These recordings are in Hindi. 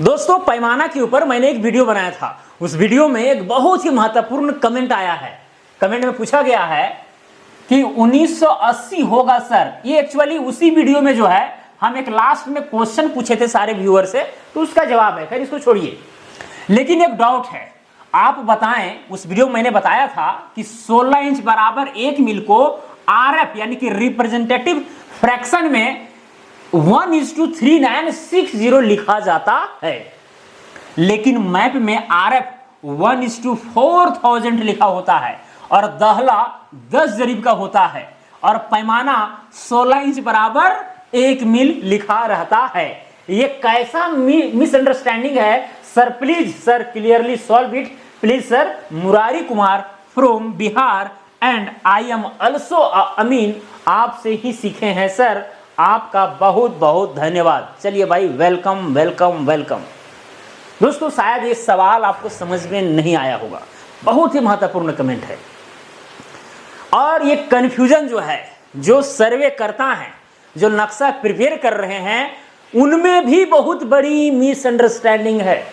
दोस्तों पैमाना के ऊपर मैंने एक वीडियो बनाया था। उस वीडियो में एक बहुत ही महत्वपूर्ण कमेंट आया है। कमेंट में पूछा गया है कि 1980 होगा सर। ये एक्चुअली उसी वीडियो में जो है हम एक लास्ट में क्वेश्चन पूछे थे सारे व्यूअर से, तो उसका जवाब है। खैर इसको छोड़िए, लेकिन एक डाउट है, आप बताएं। उस वीडियो में मैंने बताया था कि 16 इंच बराबर 1 मिल को आरएफ यानी कि रिप्रेजेंटेटिव फ्रैक्शन में 1:3960 लिखा जाता है, लेकिन मैप में आरएफ 1:4000 लिखा होता है और दहला 10 जरीब का होता है और पैमाना 16 इंच बराबर 1 मिल लिखा रहता है। ये कैसा मिसअंडरस्टैंडिंग है sir? Please sir clearly solve it please sir. Murari Kumar from Bihar and I am also Amin, आपसे ही सीखे हैं सर। आपका बहुत बहुत धन्यवाद। चलिए भाई, वेलकम वेलकम वेलकम। दोस्तों शायद ये सवाल आपको समझ में नहीं आया होगा, बहुत ही महत्वपूर्ण कमेंट है और ये कंफ्यूजन जो है, जो सर्वे करता है, जो नक्शा प्रिपेयर कर रहे हैं, उनमें भी बहुत बड़ी मिसअंडरस्टैंडिंग है,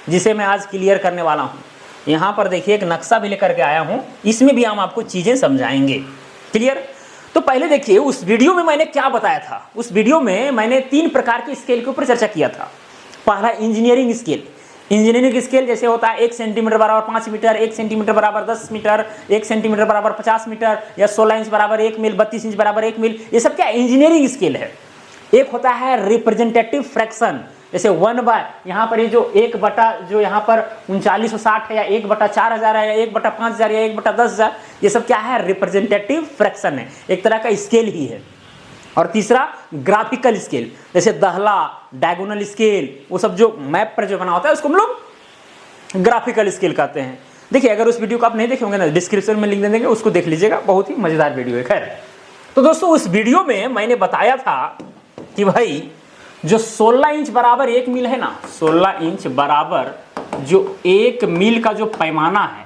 जिसे मैं आज क्लियर करने वाला हूं। यहां पर देखिए एक नक्शा भी लेकर के आया हूं, इसमें भी हम आपको चीजें समझाएंगे। क्लियर? तो पहले देखिए उस वीडियो में मैंने क्या बताया था। उस वीडियो में मैंने 3 प्रकार के स्केल के ऊपर चर्चा किया था। पहला इंजीनियरिंग स्केल। इंजीनियरिंग स्केल जैसे होता है 1 सेंटीमीटर बराबर 5 मीटर, 1 सेंटीमीटर बराबर 10 मीटर, 1 सेंटीमीटर बराबर 50 मीटर, या 16 इंच बराबर 1 मिल, 32 इंच बराबर 1 मिल। ये सब क्या इंजीनियरिंग स्केल है। एक होता है रिप्रेजेंटेटिव फ्रैक्शन, जैसे 1/, यहाँ पर ये जो 1 बटा जो यहाँ पर 3960 है, या 1/4000 है, या 1/5000 या 1/10000, ये सब क्या है? रिप्रेजेंटेटिव फ्रैक्शन है, एक तरह का स्केल ही है। और तीसरा ग्राफिकल स्केल, जैसे दहला, डायगोनल स्केल, वो सब जो मैप पर जो बना होता है उसको हम लोग ग्राफिकल स्केल कहते हैं। देखिए अगर उस वीडियो को आप नहीं देखे होंगे ना, डिस्क्रिप्शन में लिंक दे देंगे, उसको देख लीजिएगा, बहुत ही मजेदार वीडियो है। खैर तो दोस्तों उस वीडियो में मैंने बताया था कि भाई जो 16 इंच बराबर 1 मिल है ना, 16 इंच बराबर जो 1 मिल का जो पैमाना है,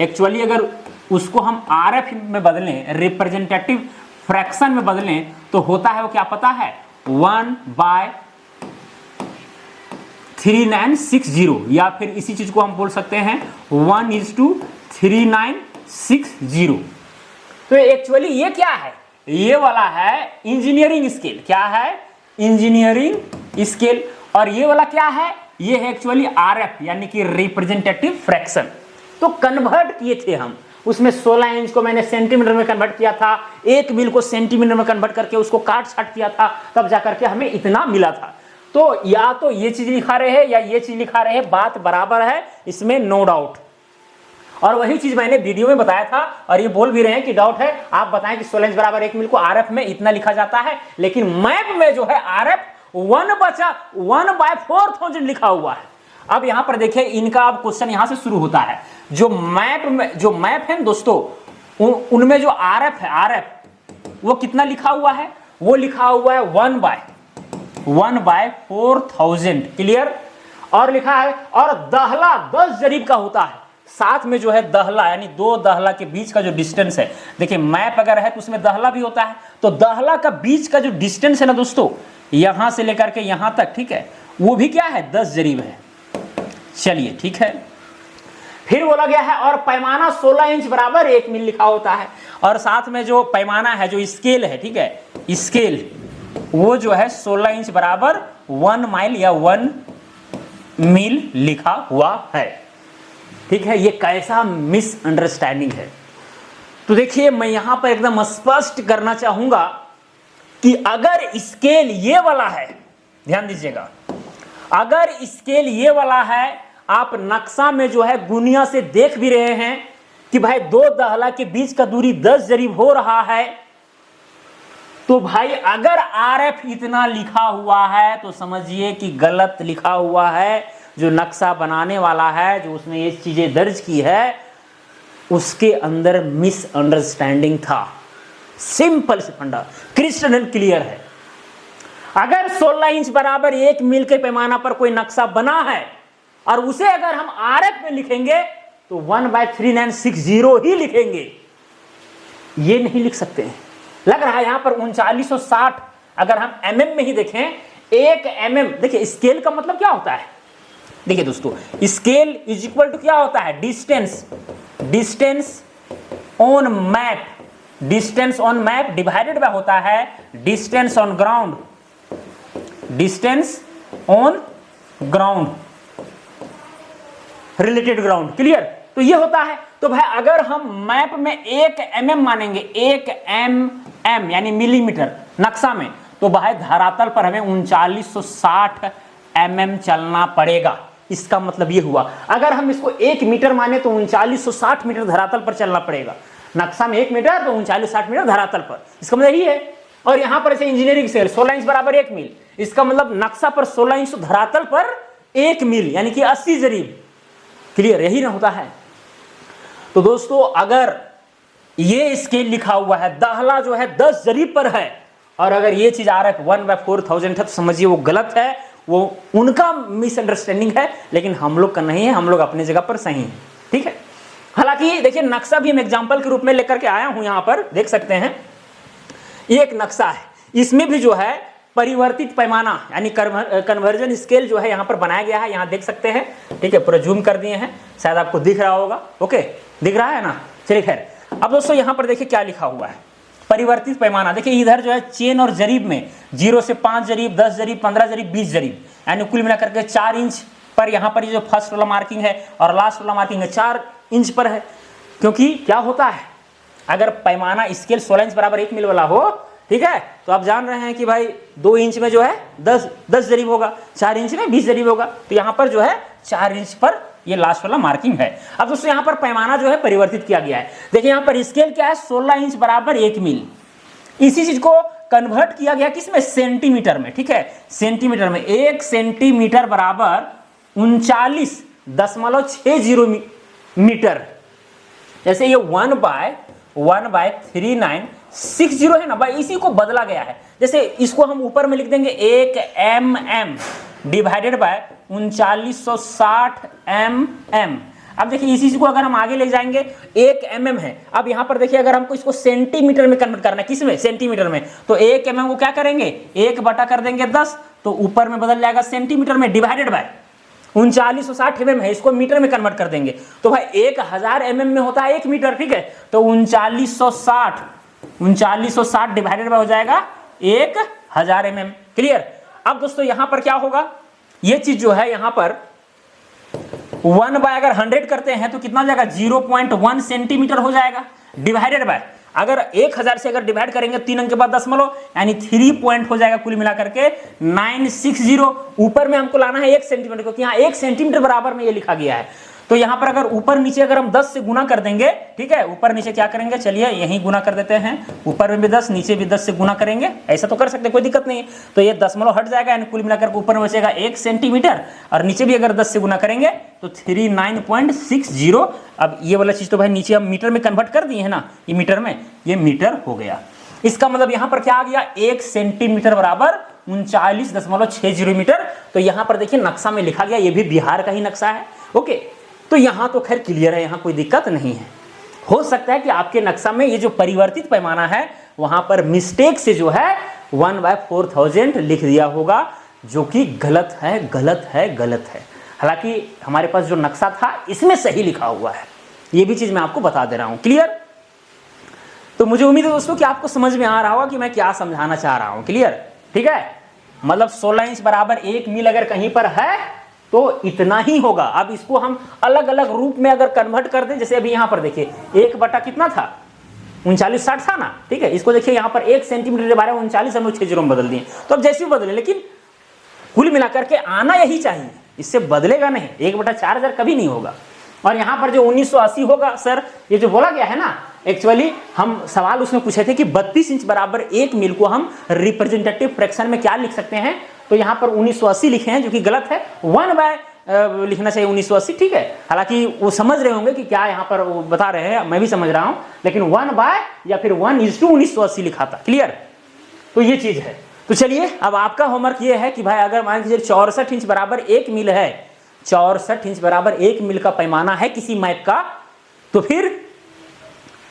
एक्चुअली अगर उसको हम आरएफ में बदलें, रिप्रेजेंटेटिव फ्रैक्शन में बदलें, तो होता है वो क्या पता है? 1/3960, या फिर इसी चीज को हम बोल सकते हैं 1:3960। तो एक्चुअली ये क्या है? ये वाला है इंजीनियरिंग स्केल। क्या है? Engineering scale. और ये वाला क्या है? ये है एक्चुअली आरएफ यानी कि रिप्रेजेंटेटिव फ्रैक्शन। तो कन्वर्ट किए थे हम, उसमें 16 इंच को मैंने सेंटीमीटर में कन्वर्ट किया था, 1 मिल को सेंटीमीटर में कन्वर्ट करके उसको काट छाट किया था, तब जाकर के हमें इतना मिला था। तो या तो ये चीज लिखा रहे हैं या ये चीज लिखा रहे हैं, बात बराबर है, इसमें नो डाउट। और वही चीज मैंने वीडियो में बताया था और ये बोल भी रहे हैं कि डाउट है, आप बताएं कि 16 इंच बराबर 1 मिल को आरएफ में इतना लिखा जाता है, लेकिन मैप में जो है आरएफ 1/4000 लिखा हुआ है। अब यहां पर देखिए इनका अब क्वेश्चन यहां से शुरू होता है। जो मैप है दोस्तों, उनमें जो आरएफ है, आरएफ वो कितना लिखा हुआ है? वो लिखा हुआ है 1/4000। क्लियर? और लिखा है, और दहला 10 जरीब का होता है। साथ में जो है दहला यानी 2 दहला के बीच का जो डिस्टेंस है, देखिए मैप अगर है तो उसमें दहला भी होता है, तो दहला का बीच का जो डिस्टेंस है ना दोस्तों, यहां से लेकर के यहां तक, ठीक है, वो भी क्या है? 10 जरीब है। चलिए ठीक है। फिर बोला गया है और पैमाना 16 इंच बराबर 1 मिल लिखा होता है, और साथ में जो पैमाना है, जो स्केल है, ठीक है, स्केल वो जो है 16 इंच बराबर 1 माइल या 1 मिल लिखा हुआ है। ठीक है, ये कैसा मिसअंडरस्टैंडिंग है। तो देखिए मैं यहां पर एकदम स्पष्ट करना चाहूंगा कि अगर स्केल ये वाला है, ध्यान दीजिएगा, अगर स्केल ये वाला है, आप नक्शा में जो है गुनिया से देख भी रहे हैं कि भाई 2 दहला के बीच का दूरी 10 जरीब हो रहा है, तो भाई अगर आरएफ इतना लिखा हुआ है तो समझिए कि गलत लिखा हुआ है। जो नक्शा बनाने वाला है, जो उसने ये चीजें दर्ज की है, उसके अंदर मिसअंडरस्टैंडिंग था। सिंपल से फंडा, क्रिस्टल क्लियर है। अगर 16 इंच बराबर 1 मिल के पैमाना पर कोई नक्शा बना है और उसे अगर हम आरएफ में लिखेंगे तो 1/3960 ही लिखेंगे, ये नहीं लिख सकते हैं। लग रहा है यहां पर 3960, अगर हम mm में ही देखें, 1 mm, देखिए स्केल का मतलब क्या होता है? देखिए दोस्तों, स्केल इज इक्वल टू क्या होता है, distance, distance on map, distance on map divided by होता है distance on ground, distance on ground, related ground. Clear? तो ये होता है। तो भाई अगर हम मैप में 1 mm मानेंगे, 1 mm यानी मिलीमीटर नक्शा में, तो भाई धरातल पर हमें 3960 mm चलना पड़ेगा। इसका मतलब ये हुआ, अगर हम इसको 1 मीटर माने तो 3960 मीटर धरातल पर चलना पड़ेगा। नक्शा में 1 मीटर तो 3960 मीटर धरातल पर, इसका मतलब यही है। और यहां पर ऐसे इंजीनियरिंग स्केल 16 इंच बराबर 1 मील, इसका मतलब नक्शा पर 16 इंच धरातल पर 1 मील यानी कि 80 जरीब। क्लियर? यही ना होता है। तो दोस्तों अगर ये स्केल लिखा हुआ है, दाहला जो है 10 जरीब पर है, और अगर ये चीज आ रहा है 1/4000 है, तो समझिए वो गलत है, वो उनका मिसअंडरस्टैंडिंग है, लेकिन हम लोग का नहीं है, हम लोग अपनी जगह पर सही है। ठीक है? हालांकि देखिए नक्शा भी हम एग्जांपल के रूप में लेकर के आया हूं, यहां पर देख सकते हैं ये एक नक्शा है, इसमें भी जो है परिवर्तित पैमाना यानी कन्वर्जन स्केल जो है यहां पर बनाया गया है, यहां देख सकते हैं। ठीक है, पूरा जूम कर दिए हैं, शायद आपको दिख रहा होगा। ओके, दिख रहा है ना? चलिए खैर, अब दोस्तों यहां पर देखिए क्या लिखा हुआ है, परिवर्तित पैमाना। देखिए इधर जो है चेन और जरीब में 0 से 5 जरीब, 10 जरीब, 15 जरीब, 20 जरीब, यानी कुल मिलाकर के 4 इंच पर यहाँ पर ये जो फर्स्ट वाला मार्किंग है और लास्ट वाला मार्किंग है 4 इंच पर है। क्योंकि क्या होता है, अगर पैमाना स्केल 16 इंच बराबर 1 मील वाला हो, ठीक है, तो आप जान रहे हैं कि भाई 2 इंच में जो है 10 जरीब होगा, 4 इंच में 20 जरीब होगा, तो यहाँ पर जो है 4 इंच पर ये लास्ट वाला मार्किंग है। अब दोस्तों यहाँ पर पैमाना जो है परिवर्तित किया गया है। देखिए यहाँ पर स्केल क्या है, 16 इंच बराबर 1 मील। इसी चीज को कन्वर्ट किया गया किसमें, सेंटीमीटर में। ठीक है, सेंटीमीटर में 1 सेंटीमीटर बराबर 39.60 मीटर। जैसे ये 1/3960 है ना भाई, इसी को बदला गया है। जैसे इसको हम ऊपर में लिख देंगे 1 mm डिवाइडेड बाय 3960 mm। अब देखिए इसी को अगर हम आगे ले जाएंगे, 1 mm है। अब यहां पर देखिए अगर हमको इसको सेंटीमीटर में कन्वर्ट करना है, किसमें, सेंटीमीटर में, तो 1 mm को क्या करेंगे, 1 बटा कर देंगे 10, तो ऊपर में बदल जाएगा सेंटीमीटर में, डिवाइडेड बाय 3960 mm है, इसको मीटर में कन्वर्ट कर देंगे, तो भाई 1000 mm में होता है 1 मीटर। ठीक है, तो 3960 डिवाइडेड बाय हो जाएगा 1000 mm। क्लियर? अब दोस्तों यहां पर क्या होगा, ये चीज जो है यहां पर 1 बाय अगर 100 करते हैं तो कितना हो जाएगा, 0.1 सेंटीमीटर हो जाएगा, डिवाइडेड बाय अगर 1000 से अगर डिवाइड करेंगे 3 अंक के बाद दशमलव यानी 3 पॉइंट हो जाएगा कुल मिलाकर के 960। ऊपर में हमको लाना है 1 सेंटीमीटर, क्योंकि यहाँ 1 सेंटीमीटर बराबर में ये लिखा गया है। तो यहाँ पर अगर ऊपर नीचे अगर हम 10 से गुना कर देंगे, ठीक है, ऊपर नीचे क्या करेंगे, चलिए यहीं गुना कर देते हैं, ऊपर में भी 10 नीचे भी 10 से गुना करेंगे, ऐसा तो कर सकते हैं, कोई दिक्कत नहीं है। तो ये दशमलव हट जाएगा, यानी कुल मिलाकर ऊपर में बचेगा 1 सेंटीमीटर, और नीचे भी अगर 10 से गुना करेंगे तो 39.60। अब ये वाला चीज तो भाई नीचे हम मीटर में कन्वर्ट कर दिए है ना, ये मीटर में, ये मीटर हो गया। इसका मतलब यहाँ पर क्या आ गया, 1 सेंटीमीटर बराबर 39.60 मीटर। तो यहाँ पर देखिए नक्शा में लिखा गया, ये भी बिहार का ही नक्शा है। ओके, तो यहाँ तो खैर क्लियर है, यहाँ कोई दिक्कत नहीं है। हो सकता है कि आपके नक्शा में ये जो परिवर्तित पैमाना है वहां पर मिस्टेक से जो है 1/4000 लिख दिया होगा, जो कि गलत है, गलत है, गलत है। हालांकि हमारे पास जो नक्शा था इसमें सही लिखा हुआ है, ये भी चीज मैं आपको बता दे रहा हूं। क्लियर? तो मुझे उम्मीद है दोस्तों कि आपको समझ में आ रहा होगा कि मैं क्या समझाना चाह रहा हूं। क्लियर? ठीक है, मतलब 16 इंच बराबर 1 मील अगर कहीं पर है तो इतना ही होगा। अब इसको हम अलग अलग रूप में अगर कन्वर्ट कर दें, जैसे अभी यहां पर देखिए 1 बटा कितना था, 3960 था ना। ठीक है, इसको देखिए यहां पर 1 सेंटीमीटर के बारे में 39.60 में बदल दिए। तो अब जैसे भी बदले, लेकिन कुल मिलाकर के आना यही चाहिए, इससे बदलेगा नहीं, 1/4000 कभी नहीं होगा। और यहां पर जो 1980 होगा, सर ये जो बोला गया है ना, एक्चुअली हम सवाल उसमें पूछे थे कि 32 इंच बराबर 1 मील को हम रिप्रेजेंटेटिव फ्रैक्शन में क्या लिख सकते हैं, तो यहां पर 1980 लिखे हैं, जो कि गलत है। 1 बाय लिखना चाहिए 1980। ठीक है, हालांकि वो समझ रहे होंगे कि क्या यहां पर वो बता रहे हैं, मैं भी समझ रहा हूं, लेकिन 1 बाय या फिर 1:1980 लिखा था। क्लियर? तो ये चीज है। तो चलिए अब आपका होमवर्क ये है कि भाई अगर मान लीजिए 64 इंच बराबर 1 मील है, 64 इंच बराबर 1 मील का पैमाना है किसी मैप का, तो फिर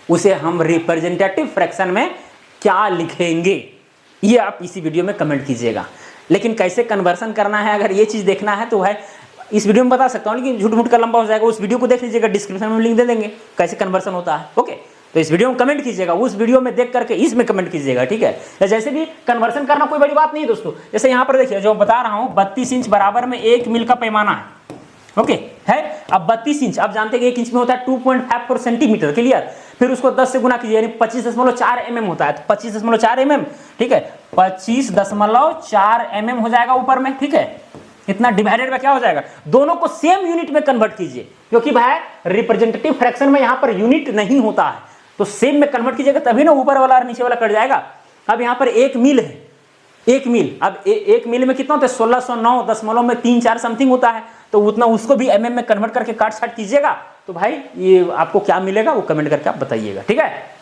उसे हम रिप्रेजेंटेटिव फ्रैक्शन में क्या लिखेंगे, ये आप इसी वीडियो में कमेंट कीजिएगा। लेकिन कैसे कन्वर्सन करना है, अगर ये चीज देखना है तो है इस वीडियो में बता सकता हूँ, लेकिन झूठ मूठ का लंबा हो जाएगा। उस वीडियो को देख लीजिएगा, डिस्क्रिप्शन में लिंक दे देंगे कैसे कन्वर्सन होता है। ओके, तो इस वीडियो में कमेंट कीजिएगा, उस वीडियो में देख करके इसमें कमेंट कीजिएगा, ठीक है। या जैसे भी कन्वर्सन करना कोई बड़ी बात नहीं है दोस्तों। जैसे यहाँ पर देखिए जो बता रहा हूँ 32 इंच बराबर में 1 मिल का पैमाना है। ओके है। अब 32 इंच आप जानते हैं कि 1 इंच में होता है 2.5 सेंटीमीटर, क्लियर। फिर उसको 10 से गुना कीजिए, यानी 25.4 mm होता है। तो 25.4 mm, ठीक है, 25.4 mm हो जाएगा ऊपर में, ठीक है। इतना डिवाइडेड में क्या हो जाएगा, दोनों को सेम यूनिट में कन्वर्ट कीजिए, क्योंकि भाई रिप्रेजेंटेटिव फ्रैक्शन में यहाँ पर यूनिट नहीं होता है, तो सेम में कन्वर्ट कीजिएगा तभी ना ऊपर वाला और नीचे वाला कट जाएगा। अब यहाँ पर 1 मिल है, 1 मिल, अब 1 मिल में कितना होता है 1609.34 समथिंग होता है, तो उतना उसको भी mm में कन्वर्ट करके काट छाट कीजिएगा, तो भाई ये आपको क्या मिलेगा वो कमेंट करके आप बताइएगा, ठीक है।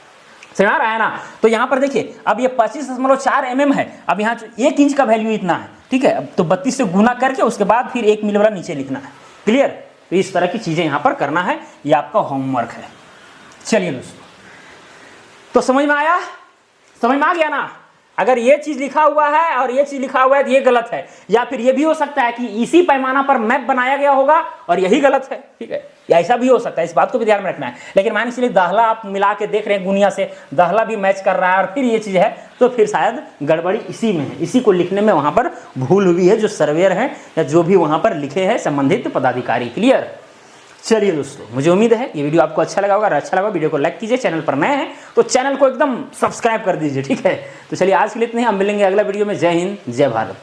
समझ आ रहा है ना। तो यहाँ पर देखिए अब ये 25.4 mm है, अब यहाँ 1 इंच का वैल्यू इतना है, ठीक है। अब तो 32 से गुना करके उसके बाद फिर 1 मिल वाला नीचे लिखना है, क्लियर। तो इस तरह की चीजें यहाँ पर करना है, ये आपका होमवर्क है। चलिए दोस्तों, तो समझ में आया, समझ में आ गया ना। अगर ये चीज लिखा हुआ है और ये चीज लिखा हुआ है तो ये गलत है, या फिर ये भी हो सकता है कि इसी पैमाना पर मैप बनाया गया होगा और यही गलत है, ठीक है, या ऐसा भी हो सकता है, इस बात को भी ध्यान में रखना है। लेकिन मान लीजिए दाहला आप मिला के देख रहे हैं गुनिया से, दाहला भी मैच कर रहा है और फिर ये चीज है, तो फिर शायद गड़बड़ी इसी में है, इसी को लिखने में वहां पर भूल हुई है, जो सर्वेयर है या जो भी वहां पर लिखे हैं संबंधित पदाधिकारी, क्लियर। चलिए दोस्तों, मुझे उम्मीद है ये वीडियो आपको अच्छा लगा होगा। अगर अच्छा लगा वीडियो को लाइक कीजिए, चैनल पर नए हैं तो चैनल को एकदम सब्सक्राइब कर दीजिए, ठीक है। तो चलिए आज के लिए इतने ही, हम मिलेंगे अगला वीडियो में। जय हिंद, जय भारत।